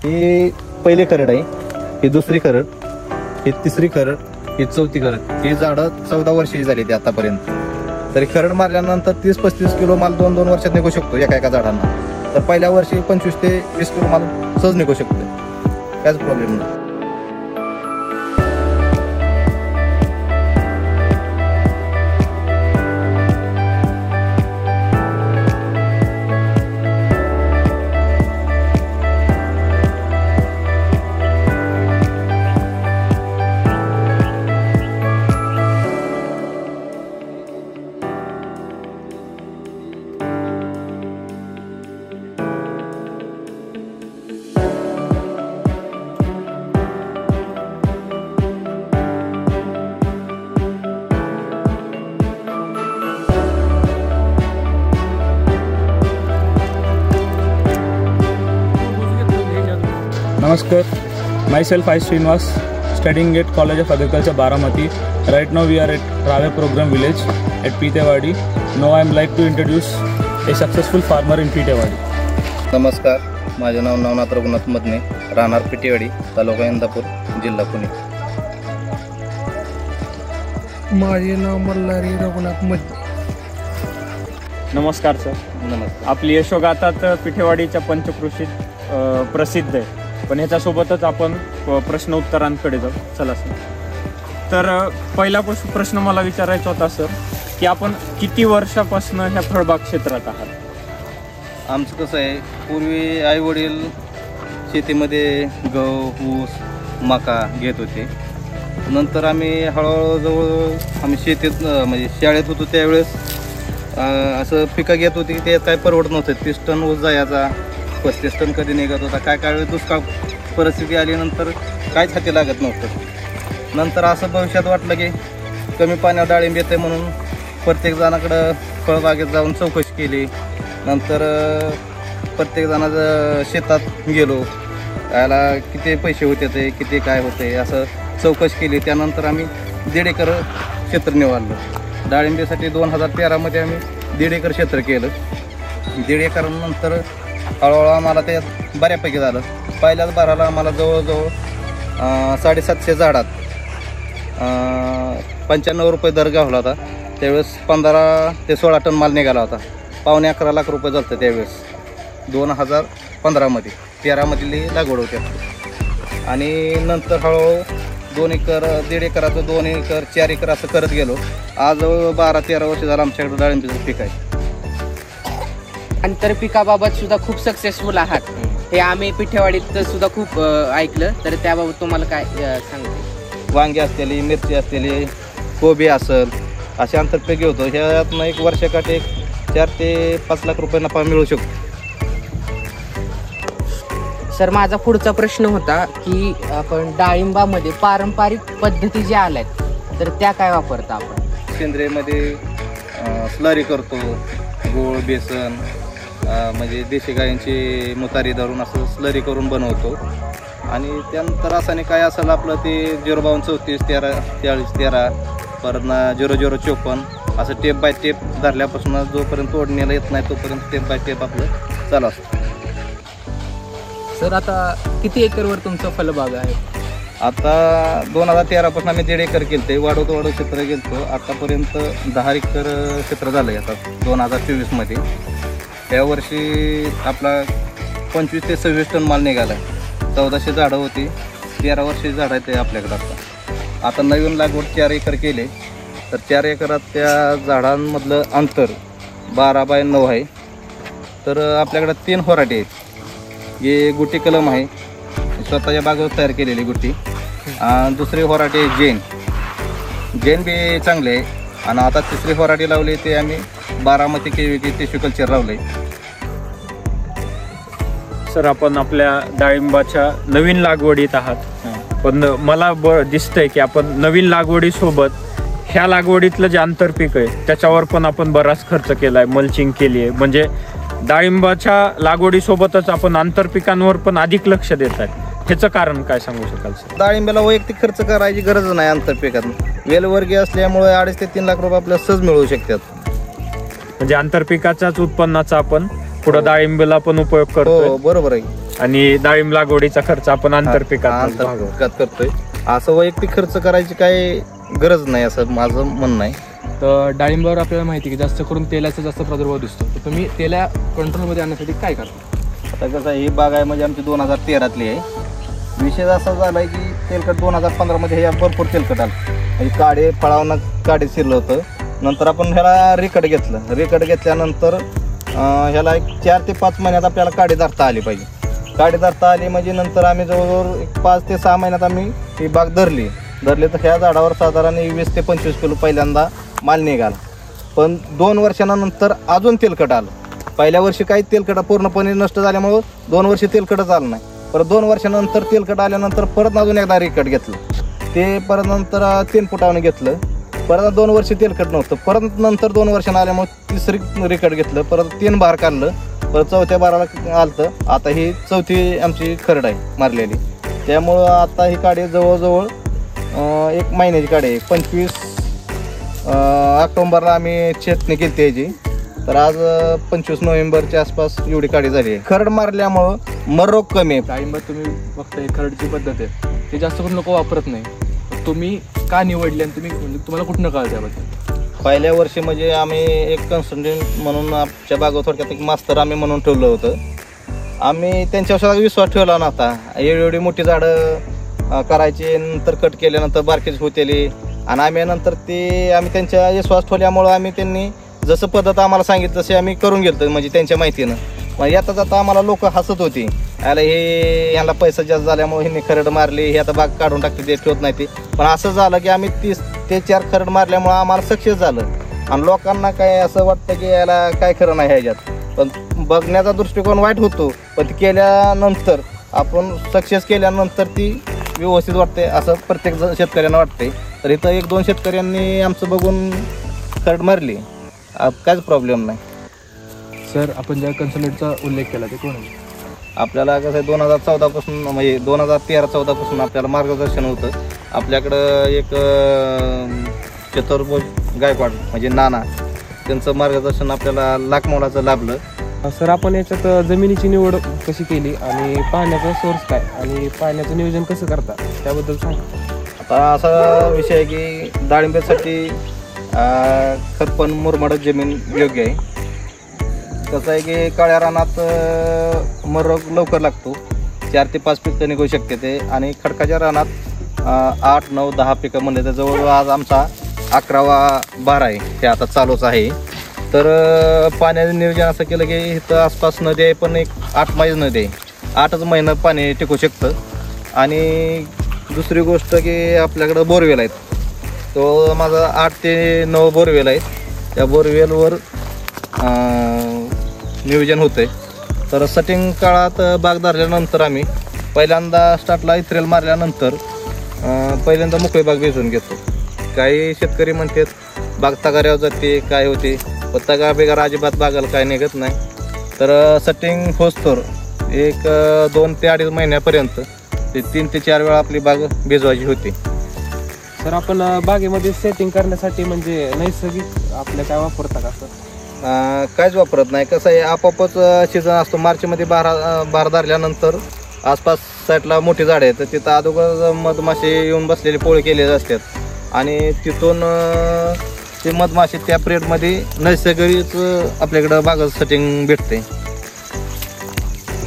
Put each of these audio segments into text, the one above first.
ही पहिली करड आहे, ही दुसरी करड, ही तिसरी करड, ही चौथी करड. ही झाडं 14 वर्षाची झाली ती आतापर्यंत. तरी करड मारल्यानंतर 30-35 किलो माल 2-2 वर्षात निघू शकतो एका झाडांना. तर पहिल्या वर्षी 25 ते 20 किलो माल सहज निघू शकतो, काहीच प्रॉब्लेम नाही. Namaskar, myself I Srinivas, studying at College of Agriculture Baramati. Right now we are at Rave Program Village at Pitewadi. Now I am like to introduce a successful farmer in Pitewadi. नमस्कार, माझे नाव नवनाथ रघुनाथ मदने, राहणार पिटेवाडी, तालुका इंदापूर, जिल्हा पुणे. माझे नाव मल्हारी रघुनाथ मदने. नमस्कार sir. नमस्कार. आपली यशोगाथा तर पिठेवाडीच्या पंचकृषीत प्रसिद्ध आहे, पण ह्याच्यासोबतच आपण प्रश्न उत्तरांकडे जाऊ. चला सर. तर पहिला प्रश्न मला विचारायचा होता सर, की आपण किती वर्षापासून ह्या फळबाग क्षेत्रात आहात? आमचं कसं आहे, पूर्वी आई वडील शेतीमध्ये गहू, ऊस, मका घेत होते. नंतर आम्ही हळूहळू जवळ आम्ही शेतीत म्हणजे शाळेत होतो त्यावेळेस असं पिकं घेत होती की ते काय परवडत नव्हतं. 30 टन ऊस जायचा, 35 टन कधी निघत होता. काय वेळी दुष्काळ परिस्थिती आली, नंतर काहीच हाती लागत नव्हतं. नंतर असं भविष्यात वाटलं की कमी पाण्यात डाळिंब येते म्हणून प्रत्येक जणाकडं फळबागेत जाऊन चौकशी केली. नंतर प्रत्येक जणाचं शेतात गेलो, याला किती पैसे होते ते, किती काय होते असं चौकशी केली. त्यानंतर आम्ही 1.5 एकर क्षेत्र निवडलं. डाळिंबीसाठी 2013मध्ये आम्ही 1.5 एकर क्षेत्र केलं. 1.5 एकरानंतर हळूहळू आम्हाला ते बऱ्यापैकी झालं. पहिल्याच बाराला आम्हाला जवळजवळ 750 झाडात 95 रुपये दर गावला होता. त्यावेळेस 15 ते 16 टन माल निघाला होता. 11.25 लाख रुपये झालं होतं त्यावेळेस 2015मध्ये. 13मधली लागवड होती. आणि नंतर हळूहळू 2 एकर, 1.5 एकराचं 2 एकर, 4 एकर असं करत गेलो. आज 12-13 वर्ष झालं आमच्याकडे डाळिंबीचं पीक आहे. आंतरपिकाबाबत सुद्धा खूप सक्सेसफुल आहात, हे आम्ही पिठेवाडीत सुद्धा खूप ऐकलं. तर त्याबाबत तुम्हाला काय सांगते? वांगी असलेली, मिरची असलेली, कोबी असेल, असे आंतरपीक घेतो. ह्यातनं एक वर्षाकाठी 4 ते 5 लाख रुपये नफा मिळू शकतो. सर, माझा पुढचा प्रश्न होता की आपण डाळिंबामध्ये पारंपरिक पद्धती ज्या आल्यात तर त्या काय वापरता आपण? सेंद्रियमध्ये स्लरी करतो, गूळ, बेसन, म्हणजे देशी गायींची मुतारी धरून असं स्लरी करून बनवतो. आणि त्यानंतर रासायनिक काय असेल आपलं ते 052 34 13 40 13, परत 0054 असं टेप बाय टेप धरल्यापासून जोपर्यंत तोडण्याला येत नाही तोपर्यंत टेप बाय टेप आपलं चालू असतं. सर, आता किती एकरवर तुमचं फळबाग आहे? आता 2013पासून आम्ही 1.5 एकर केलं ते वाढवतो क्षेत्र गेलतो. आतापर्यंत 10 एकर क्षेत्र झालं आहे आता 2024मध्ये. या वर्षी आपला 25 ते 26 टन माल निघाला आहे. 1400 झाडं होती, 13 वर्षाची झाडं आहेत ते आपल्याकडं. आता नवीन लागवड 4 एकर केले. तर 4 एकरात त्या झाडांमधलं अंतर 12 बाय 9 आहे. तर आपल्याकडं 3 व्हरायटी आहेत. हे गुटी कलम आहे, स्वतःच्या बागेवर तयार केलेली गुटी. दुसरी व्हरायटी आहे जैन बी चांगले आहे. आणि आता तिसरी व्हरायटी लावली ते आम्ही बारामती KVK टिश्यू कल्चर लावले. सर, आपण आपल्या डाळिंबाच्या नवीन लागवडीत आहात, पण मला दिसतंय की आपण नवीन लागवडीसोबत ह्या लागवडीतलं जे आंतरपीक आहे त्याच्यावर पण आपण बराच खर्च केला आहे, मल्चिंग केली आहे. म्हणजे डाळिंबाच्या लागवडीसोबतच आपण आंतरपिकांवर पण अधिक लक्ष देत आहे. ह्याचं कारण काय सांगू शकाल सर? डाळिंबाला वैयक्तिक खर्च करायची गरज नाही आंतरपिकात. वेलवर्गीय असल्यामुळे 2.5 ते 3 लाख रुपये आपल्याला सहज मिळू शकतात. म्हणजे आंतरपिकाच्याच उत्पन्नाचा आपण पुढे डाळिंबीला पण उपयोग करतो. बरोबर आहे. आणि डाळिंब लागवडीचा खर्च आपण आंतरपिकात करतोय. असं वैयक्तिक खर्च करायची काही गरज नाही असं माझं म्हणणं आहे. तर डाळिंबावर आपल्याला माहिती आहे की जास्त करून तेलाचा जास्त प्रादुर्भाव दिसतो, तर तुम्ही तेला कंट्रोलमध्ये आणण्यासाठी काय करता? आता कसं ही बाग आहे म्हणजे आमची 2013 आहे. विषय असा झाला आहे की तेलकट 2015 हे भरपूर तेलकट आलं, म्हणजे काडे फळावनं काडे शिरलं होतं. नंतर आपण ह्याला रेकट घेतलं. रेकट घेतल्यानंतर ह्याला एक 4 ते 5 महिन्यात आपल्याला काडी धरता आली पाहिजे. काडी धरता आली म्हणजे नंतर आम्ही जवळजवळ 5 ते 6 महिन्यात आम्ही ही बाग धरली तर ह्या झाडावर साधारण 20 ते 25 किलो पहिल्यांदा माल निघाला. पण 2 वर्षानंतर अजून तेलकट आलं. पहिल्या वर्षी काही तेलकट पूर्णपणे नष्ट झाल्यामुळं 2 वर्षी तेलकटच आलं नाही. परत 2 वर्षानंतर तेलकट आल्यानंतर परत अजून एकदा रेकट घेतलं. ते परत नंतर 3 फुटावणे घेतलं. परत 2 वर्ष तेलकट नव्हतं. परत नंतर 2 वर्षानं आल्यामुळे तिसरी रेकट घेतलं. परत 3 बार काढलं. परत 4थ्या बाराला आलतं. आता ही 4थी आमची खरड आहे मारलेली. त्यामुळं आता ही काडी जवळजवळ 1 महिन्याची काडी आहे. 25 ऑक्टोबरला आम्ही छेदणी केली त्याची. तर आज 25 नोव्हेंबरच्या आसपास एवढी काडी झाली आहे. खरड मारल्यामुळं मर रोग कमी आहे. डाळिंबात तुम्ही बघताय खरडची पद्धत आहे, ते जास्त करून लोक वापरत नाही. तुम्ही का निवडली आणि तुम्ही म्हणजे तुम्हाला कुठनं कळलं त्याबद्दल? पहिल्या वर्षी म्हणजे आम्ही एक कन्सल्टंट म्हणून आमच्या बागेवर थोडक्यात एक मास्तर आम्ही म्हणून ठेवलं होतं. आम्ही त्यांच्यावर सुद्धा विश्वास ठेवला नव्हता. एवढी मोठी झाडं करायची, नंतर कट केल्यानंतर बारकेच होतेली आणि आम्ही नंतर आम्ही त्यांच्या विश्वास ठेवल्यामुळं आम्ही त्यांनी जसं पद्धत आम्हाला सांगितलं तसे आम्ही करून गेलो. म्हणजे त्यांच्या माहितीनं मग येता जाता आम्हाला लोक हसत होती, याला ह्याला पैसा जास्त झाल्यामुळे ह्यांनी खरड मारली, हे आता बाग काढून टाकते, ते ठेवत नाही ते. पण असं झालं की आम्ही 30 ते 4 खरड मारल्यामुळं आम्हाला सक्सेस झालं. आणि लोकांना काय असं वाटतं की याला काय खरं नाही ह्याच्यात, पण बघण्याचा दृष्टिकोन वाईट होतो. पण ती केल्यानंतर आपण सक्सेस केल्यानंतर ती व्यवस्थित वाटते असं प्रत्येक शेतकऱ्यांना वाटते. तर इथं 1-2 शेतकऱ्यांनी आमचं बघून खरड मारली, काहीच प्रॉब्लेम नाही. सर, आपण ज्या कन्सल्टंटचा उल्लेख केला ते कोण आहे? आपल्याला कसं आहे 2014 पासून म्हणजे 2013-14 पासून आपल्याला मार्गदर्शन होतं. आपल्याकडं एक चतुर्भुज गायकवाड म्हणजे नाना, त्यांचं मार्गदर्शन आपल्याला लाख मोलाचं लाभलं. सर, आपण याच्यात जमिनीची निवड कशी केली आणि पाण्याचा सोर्स काय आणि पाण्याचं नियोजन कसं करता त्याबद्दल सांगा. आता असा विषय आहे की डाळिंबासाठी खतपण मुरमाडच जमीन योग्य आहे. कसं आहे की काळ्या रानात मर रोग लवकर लागतो, 4 ते 5 पिकं निघू शकते ते. आणि खडकाच्या रानात 8, 9, 10 पिकं म्हणले तर जवळजवळ आज आमचा 11वा बार आहे, ते आता चालूच आहे. तर पाण्याचं नियोजन असं केलं की इथं आसपास नदी आहे, पण एक 8 मैल नदी आहे, 8च महिनं पाणी टिकू शकतं. आणि दुसरी गोष्ट की आपल्याकडं बोरवेल आहेत, तो माझा 8 ते 9 बोरवेल आहेत. त्या बोरवेलवर नियोजन होतं आहे. तर सेटिंग काळात बाग धरल्यानंतर आम्ही पहिल्यांदा स्टार्टला इथरेल मारल्यानंतर पहिल्यांदा मोकळी बाग भिजवून घेतो. काही शेतकरी म्हणतात बाग तगाऱ्यावर जाते, काय होते, पण तगार बेगार अजिबात बागाला काय निघत नाही. तर सेटिंग होस्तोर एक 2 ते 2.5 महिन्यापर्यंत ते 3 ते 4 वेळा आपली बाग भिजवायची होती. सर, आपण बागेमध्ये सेटिंग करण्यासाठी म्हणजे नैसर्गिक आपल्या काय वापरता का सर? काहीच वापरत नाही. कसं आहे आपोआपच सीझन असतो. मार्चमध्ये बार धरल्यानंतर आसपास साईडला मोठी झाडं आहेत, तर तिथं अगोदर मधमाशी येऊन बसलेले पोळे केलेले असतात आणि तिथून ते मधमाशी त्या पिरियडमध्ये नैसर्गिक आपल्याकडं बागाचं सेटिंग भेटते.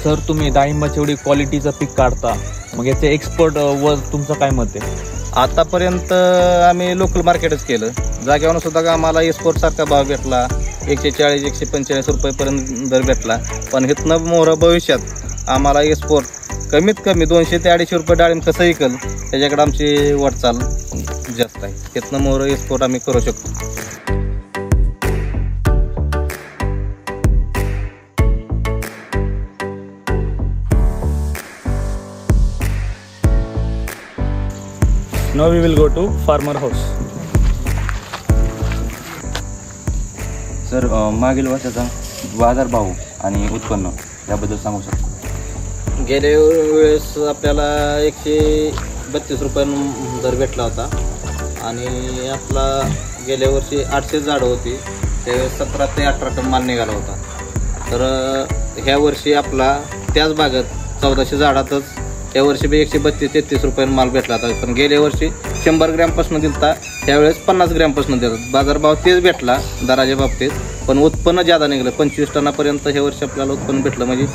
सर, तुम्ही डाळिंबाची एवढी क्वालिटीचं पीक काढता, मग याचे एक्सपोर्ट वर तुमचं काय मत आहे? आतापर्यंत आम्ही लोकल मार्केटच केलं. जागेवर सुद्धा आम्हाला एक्सपोर्ट सारखा भाव भेटला, 140-145 रुपयेपर्यंत दर भेटला. पण इथनं मोहरं भविष्यात आम्हाला एक्सपोर्ट कमीत कमी 200 ते 250 रुपये डाळिंब कसं विकल त्याच्याकडे आमची वाटचाल जास्त आहे. इथनं मोहरं एक्सपोर्ट आम्ही करू शकतो. Now we will go to farmer house. Sir, मागील वर्षाचा बाजारभाव आणि उत्पन्न याबद्दल सांगू शकतो? गेल्या वेळेस आपल्याला 132 रुपये दर भेटला होता आणि आपला गेल्या वर्षी 800 झाडं होती, त्यावेळेस 17 ते 18 टन माल निघाला होता. तर ह्या वर्षी आपला त्याच बागेत 1400 झाडातच यावर्षी बी 132-33 रुपयाने माल भेटला होता. पण गेल्या वर्षी 100 ग्रॅमपासून दिलता, त्यावेळेस 50 ग्रॅमपासून देतात. बाजारभाव तेच भेटला दराच्या बाबतीत, पण उत्पन्न जादा निघलं. 25 टनापर्यंत ह्या वर्षी आपल्याला उत्पन्न भेटलं. म्हणजे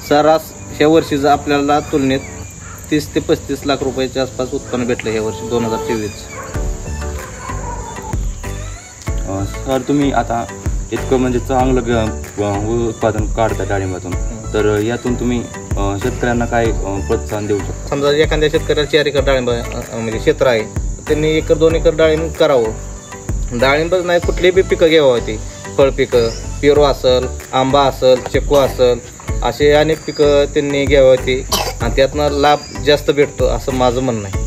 सरास ह्या वर्षीचं आपल्याला तुलनेत 30 ते 35 लाख रुपयाच्या आसपास उत्पन्न भेटलं ह्या वर्षी 2024. सर तुम्ही आता इतकं म्हणजे चांगलं उत्पादन काढता डाळिंबातून, तर यातून तुम्ही शेतकऱ्यांना काय प्रोत्साहन देऊ शकता? समजा एखाद्या शेतकऱ्याला 4 एकर डाळिंब म्हणजे क्षेत्र आहे, त्यांनी 1-2 एकर डाळिंब करावं. डाळिंबच नाही, कुठली बी पिकं घ्यावं. ती फळपिकं, पेरू असेल, आंबा असेल, चिक्कू असेल, असे अनेक पिकं त्यांनी घ्यावं ती, आणि त्यातनं लाभ जास्त भेटतो असं माझं म्हणणं आहे.